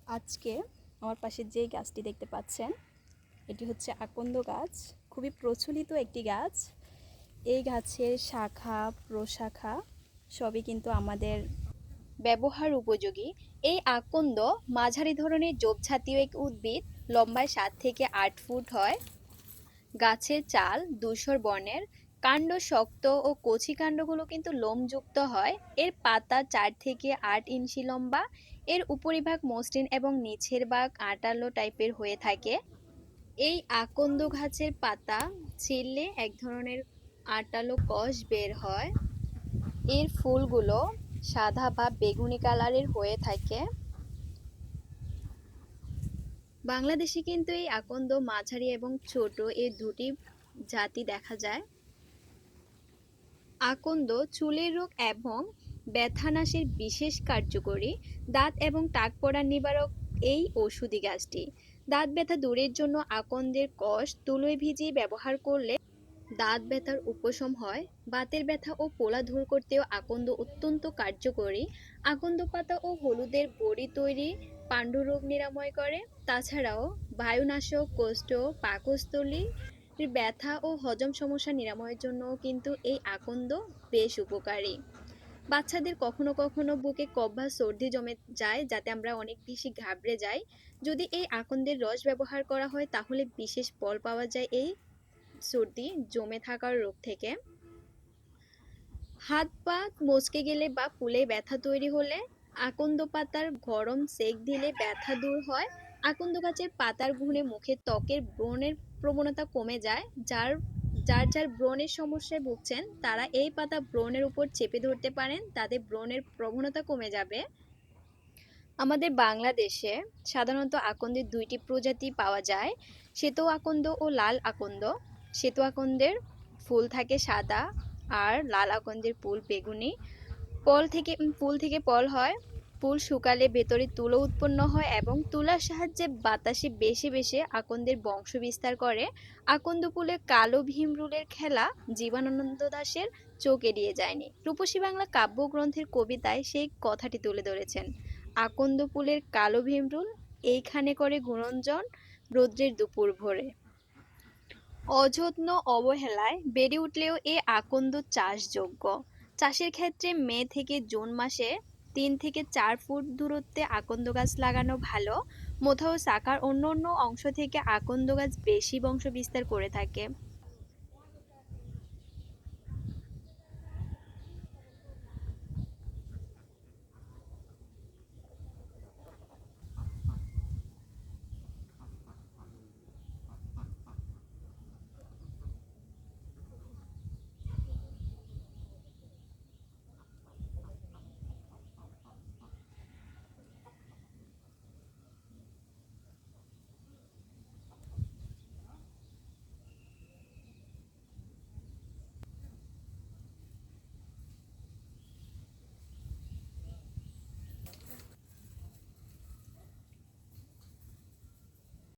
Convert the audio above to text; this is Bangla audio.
আজকে আমার পাশে যে গাছটি দেখতে পাচ্ছেন এটি হচ্ছে আকন্দ গাছ। খুবই প্রচলিত একটি গাছ। এই গাছের শাখা প্রশাখা সবই কিন্তু আমাদের ব্যবহার উপযোগী। এই আকন্দ মাঝারি ধরনের ঝোপঝাতীয় এক উদ্ভিদ, লম্বায় 7 থেকে 8 ফুট হয়। গাছের চাল ধূসর বর্ণের, কাণ্ড শক্ত ও কচি কাণ্ডগুলো কিন্তু লোমযুক্ত হয়। এর পাতা 4 থেকে 8 ইঞ্চি লম্বা। এর উপরিভাগ মসৃণ এবং নিচের ভাগ আঠালো টাইপের হয়ে থাকে। এই আকন্দ গাছের পাতা ছিঁড়লে এক ধরনের আঠালো কষ বের হয়। এর ফুলগুলো সাদা বা বেগুনি কালারের হয়ে থাকে। বাংলাদেশে কিন্তু এই আকন্দ মাঝারি এবং ছোট এই দুটি জাতি দেখা যায়। আকন্দ চুলের রোগ এবং ব্যথানাশের বিশেষ কার্যকরী। দাঁত এবং টাক পড়া নিবারক এই ঔষধি গাছটি। দাঁত ব্যথা দূরের জন্য আকন্দের কষ তুলোয় ভিজিয়ে ব্যবহার করলে দাঁত ব্যথার উপশম হয়। বাতের ব্যথা ও পোলা দূর করতেও আকন্দ অত্যন্ত কার্যকরী। আকন্দ পাতা ও হলুদের বড়ি তৈরি পাণ্ডুরোগ নিরাময় করে। তাছাড়াও বায়ুনাশক, কোষ্ঠ, পাকস্থলী ব্যথা ও হজম সমস্যা নিরাময়ের জন্যও কিন্তু এই আকন্দ বেশ উপকারী। বাচ্চাদের কখনো কখনো বুকে কফ বা সর্দি জমে যায়, যাতে আমরা অনেক বেশি ঘাবড়ে যাই। যদি এই আকন্দের রস ব্যবহার করা হয় তাহলে বিশেষ ফল পাওয়া যায় এই সর্দি জমে থাকার রোগ থেকে। হাত পা মচকে গেলে বা ফুলে ব্যথা তৈরি হলে আকন্দ পাতার গরম সেক দিলে ব্যথা দূর হয়। আকন্দ গাছের পাতার ঘুণে মুখে ত্বকের ব্রণের প্রবণতা কমে যায়। যার যার যার ব্রণের সমস্যায় ভুগছেন তারা এই পাতা ব্রণের উপর চেপে ধরতে পারেন, তাদের ব্রণের প্রবণতা কমে যাবে। আমাদের বাংলাদেশে সাধারণত আকন্দের 2টি প্রজাতি পাওয়া যায়, শ্বেত আকন্দ ও লাল আকন্দ। শ্বেত আকন্দের ফুল থাকে সাদা আর লাল আকন্দের ফুল বেগুনি। ফুল থেকে ফল হয়। ফুল শুকালে ভেতরে তুলো উৎপন্ন হয় এবং তুলার সাহায্যে বাতাসে বেশি বেশি আকন্দের বংশ বিস্তার করে। আকন্দ ফুলে কালো ভীমরুলের খেলা জীবনানন্দ দাশের চোখ এড়িয়ে যায়নি। রূপসী বাংলা কাব্যগ্রন্থের কবিতায় সেই কথাটি তুলে ধরেছেন। আকন্দ ফুলের কালো ভীমরুল এইখানে করে গুণঞ্জন রৌদ্রের দুপুর ভরে। অযত্ন অবহেলায় বেড়ে উঠলেও এ আকন্দ চাষযোগ্য। চাষের ক্ষেত্রে মে থেকে জুন মাসে 3 থেকে 4 ফুট দূরত্বে আকন্দ গাছ লাগানো ভালো। মোথাও শাখার অন্য অন্য অংশ থেকে আকন্দ গাছ বেশি বংশ বিস্তার করে থাকে।